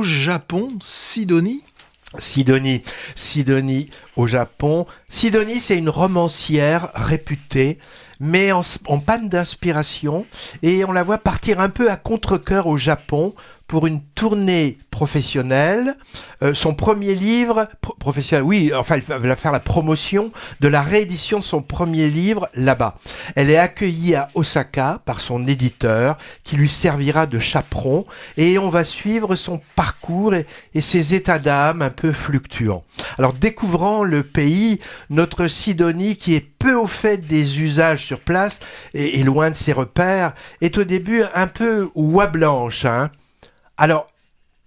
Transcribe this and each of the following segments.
au Japon, Sidonie. Sidonie au Japon. Sidonie, c'est une romancière réputée, mais en panne d'inspiration, et on la voit partir un peu à contre-cœur au Japon pour une tournée professionnelle. Son premier livre professionnel, elle va faire la promotion de la réédition de son premier livre là-bas. Elle est accueillie à Osaka par son éditeur qui lui servira de chaperon, et on va suivre son parcours et ses états d'âme un peu fluctuants. Alors, découvrant le pays, notre Sidonie, qui est peu au fait des usages sur place et loin de ses repères, est au début un peu oie blanche, hein. Alors,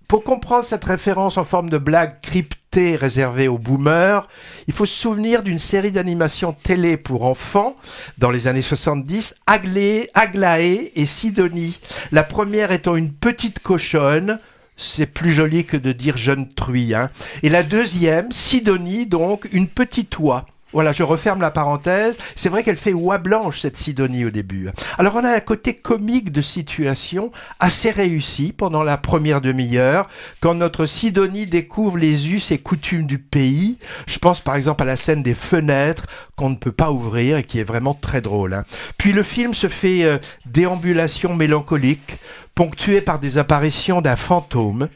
pour comprendre cette référence en forme de blague cryptée réservée aux boomers, il faut se souvenir d'une série d'animation télé pour enfants dans les années 70, Aglaé et Sidonie. La première étant une petite cochonne, c'est plus joli que de dire jeune truie, hein. Et la deuxième, Sidonie, donc, une petite oie. Voilà, je referme la parenthèse. C'est vrai qu'elle fait oie blanche, cette Sidonie, au début. Alors, on a un côté comique de situation assez réussi pendant la première demi-heure, quand notre Sidonie découvre les us et coutumes du pays. Je pense par exemple à la scène des fenêtres qu'on ne peut pas ouvrir et qui est vraiment très drôle, hein. Puis le film se fait déambulation mélancolique, ponctuée par des apparitions d'un fantôme.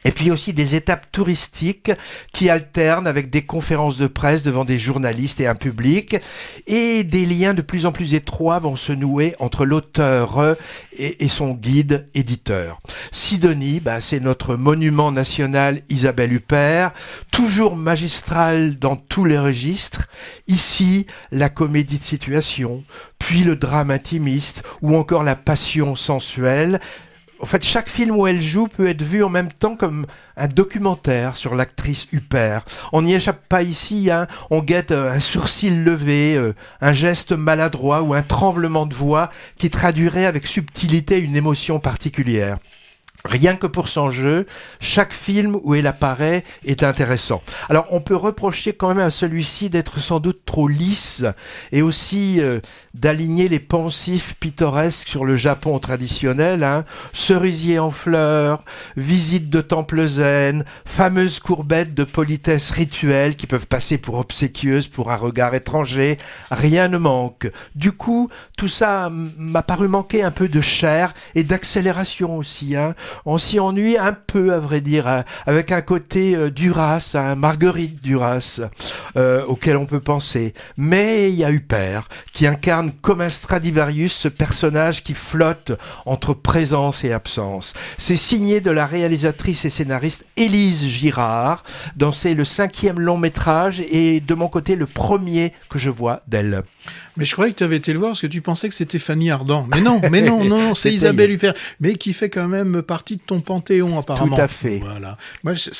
Et puis aussi des étapes touristiques qui alternent avec des conférences de presse devant des journalistes et un public. Et des liens de plus en plus étroits vont se nouer entre l'auteur et son guide éditeur. Sidonie, c'est notre monument national Isabelle Huppert, toujours magistrale dans tous les registres. Ici, la comédie de situation, puis le drame intimiste ou encore la passion sensuelle. En fait, chaque film où elle joue peut être vu en même temps comme un documentaire sur l'actrice Huppert. On n'y échappe pas ici, hein. On guette un sourcil levé, un geste maladroit ou un tremblement de voix qui traduirait avec subtilité une émotion particulière. Rien que pour son jeu, chaque film où elle apparaît est intéressant. Alors, on peut reprocher quand même à celui-ci d'être sans doute trop lisse et aussi d'aligner les pensifs pittoresques sur le Japon traditionnel, hein. Cerisier en fleurs, visite de temple zen, fameuses courbettes de politesse rituelle qui peuvent passer pour obséquieuses pour un regard étranger. Rien ne manque. Du coup, tout ça m'a paru manquer un peu de chair et d'accélération aussi, hein. On s'y ennuie un peu, à vrai dire, avec un côté Duras, un Marguerite Duras, auquel on peut penser. Mais il y a Huppert, qui incarne comme un Stradivarius ce personnage qui flotte entre présence et absence. C'est signé de la réalisatrice et scénariste Élise Girard, dont c'est le 5e long métrage et de mon côté le premier que je vois d'elle. Mais je croyais que tu avais été le voir parce que tu pensais que c'était Fanny Ardant. Mais non, c'est Isabelle Huppert. Mais qui fait quand même partie de ton panthéon, apparemment. Tout à fait. Voilà.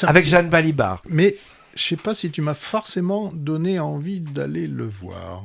Avec Jeanne Balibar. Mais je sais pas si tu m'as forcément donné envie d'aller le voir.